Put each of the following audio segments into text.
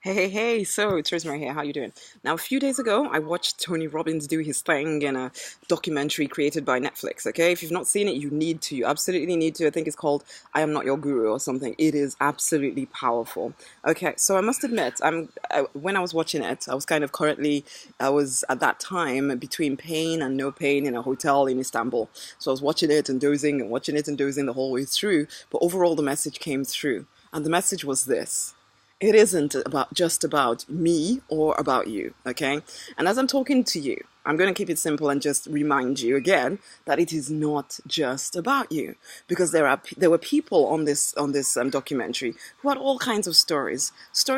Hey, so it's Rosemary here. How you doing? Now, a few days ago, I watched Tony Robbins do his thing in a documentary created by Netflix, okay? If you've not seen it, you need to. You absolutely need to. I think it's called I Am Not Your Guru or something. It is absolutely powerful. Okay, so I must admit, when I was watching it, I was at that time between pain and no pain in a hotel in Istanbul. So I was watching it and dozing and watching it and dozing the whole way through. But overall, the message came through. And the message was this: it isn't about just about me or about you, okay? And as I'm talking to you, I'm going to keep it simple and just remind you again that it is not just about you, because there were people on this documentary who had all kinds of stories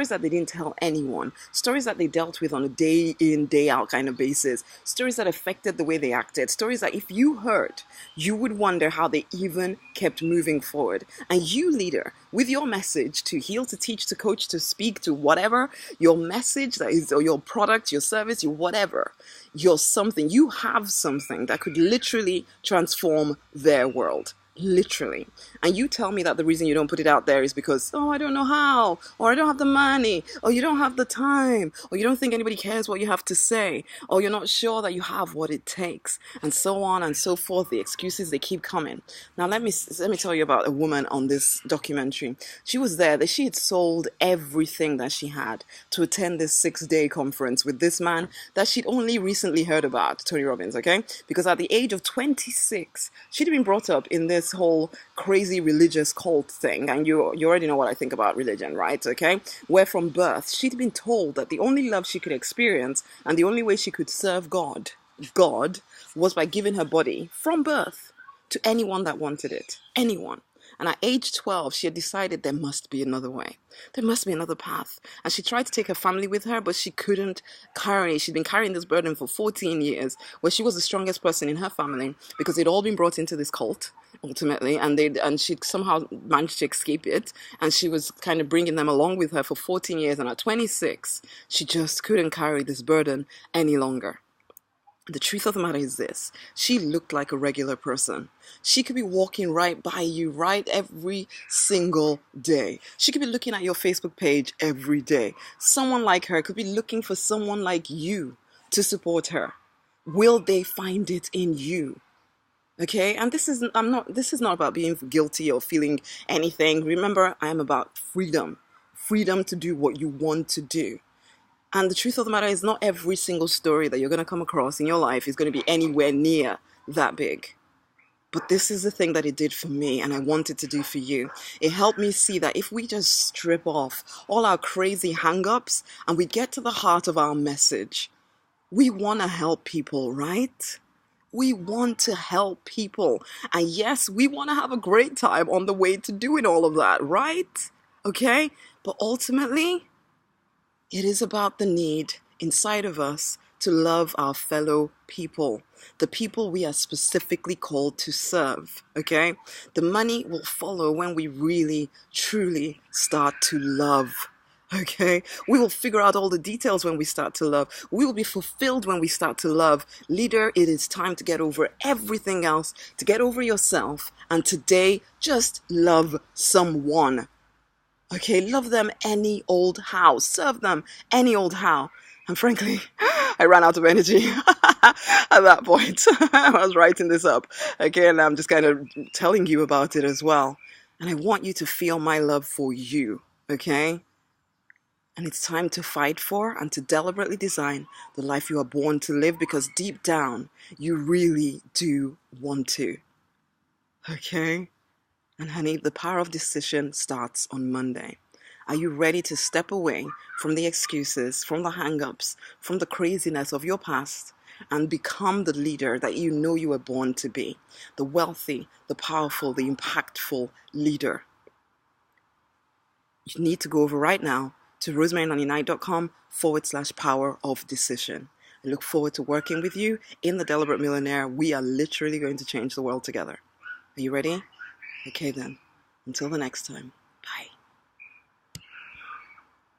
that they didn't tell anyone, stories that they dealt with on a day in day out kind of basis, stories that affected the way they acted, stories that if you heard, you would wonder how they even kept moving forward. And you, leader, with your message to heal, to teach, to coach, to speak, to whatever, your message that is, or your product, your service, your whatever, you have something that could literally transform their world. Literally. And you tell me that the reason you don't put it out there is because, oh, I don't know how, or I don't have the money, or you don't have the time, or you don't think anybody cares what you have to say, or you're not sure that you have what it takes, and so on and so forth. The excuses, they keep coming. Now let me tell you about a woman on this documentary. She was there that she had sold everything that she had to attend this 6-day conference with this man that she'd only recently heard about, Tony Robbins, okay? Because at the age of 26, she'd been brought up in this whole crazy religious cult thing, and you already know what I think about religion, right? Okay, where from birth she'd been told that the only love she could experience and the only way she could serve God was by giving her body from birth to anyone that wanted it, anyone. And at age 12, she had decided there must be another way. There must be another path. And she tried to take her family with her, but she couldn't carry. She'd been carrying this burden for 14 years, where she was the strongest person in her family because they'd all been brought into this cult, ultimately, and she'd somehow managed to escape it. And she was kind of bringing them along with her for 14 years. And at 26, she just couldn't carry this burden any longer. The truth of the matter is this: she looked like a regular person. She could be walking right by you, right, every single day. She could be looking at your Facebook page every day. Someone like her could be looking for someone like you to support her. Will they find it in you? Okay, and this is not about being guilty or feeling anything. Remember, I am about freedom. Freedom to do what you want to do. And the truth of the matter is, not every single story that you're going to come across in your life is going to be anywhere near that big. But this is the thing that it did for me, and I wanted to do for you. It helped me see that if we just strip off all our crazy hang-ups and we get to the heart of our message, we want to help people, right? We want to help people. And yes, we want to have a great time on the way to doing all of that, right? Okay? But ultimately, it is about the need inside of us to love our fellow people, the people we are specifically called to serve, okay? The money will follow when we really, truly start to love, okay? We will figure out all the details when we start to love. We will be fulfilled when we start to love. Leader, it is time to get over everything else, to get over yourself, and today, just love someone. Okay, love them any old how. Serve them any old how. And frankly, I ran out of energy at that point. I was writing this up. Okay, and I'm just kind of telling you about it as well. And I want you to feel my love for you. Okay? And it's time to fight for and to deliberately design the life you are born to live, because deep down, you really do want to. Okay? And honey, the power of decision starts on Monday. Are you ready to step away from the excuses, from the hang-ups, from the craziness of your past, and become the leader that you know you were born to be? The wealthy, the powerful, the impactful leader. You need to go over right now to rosemarynonnynight.com/power of decision. I look forward to working with you in the Deliberate Millionaire. We are literally going to change the world together. Are you ready? Okay then, until the next time, bye.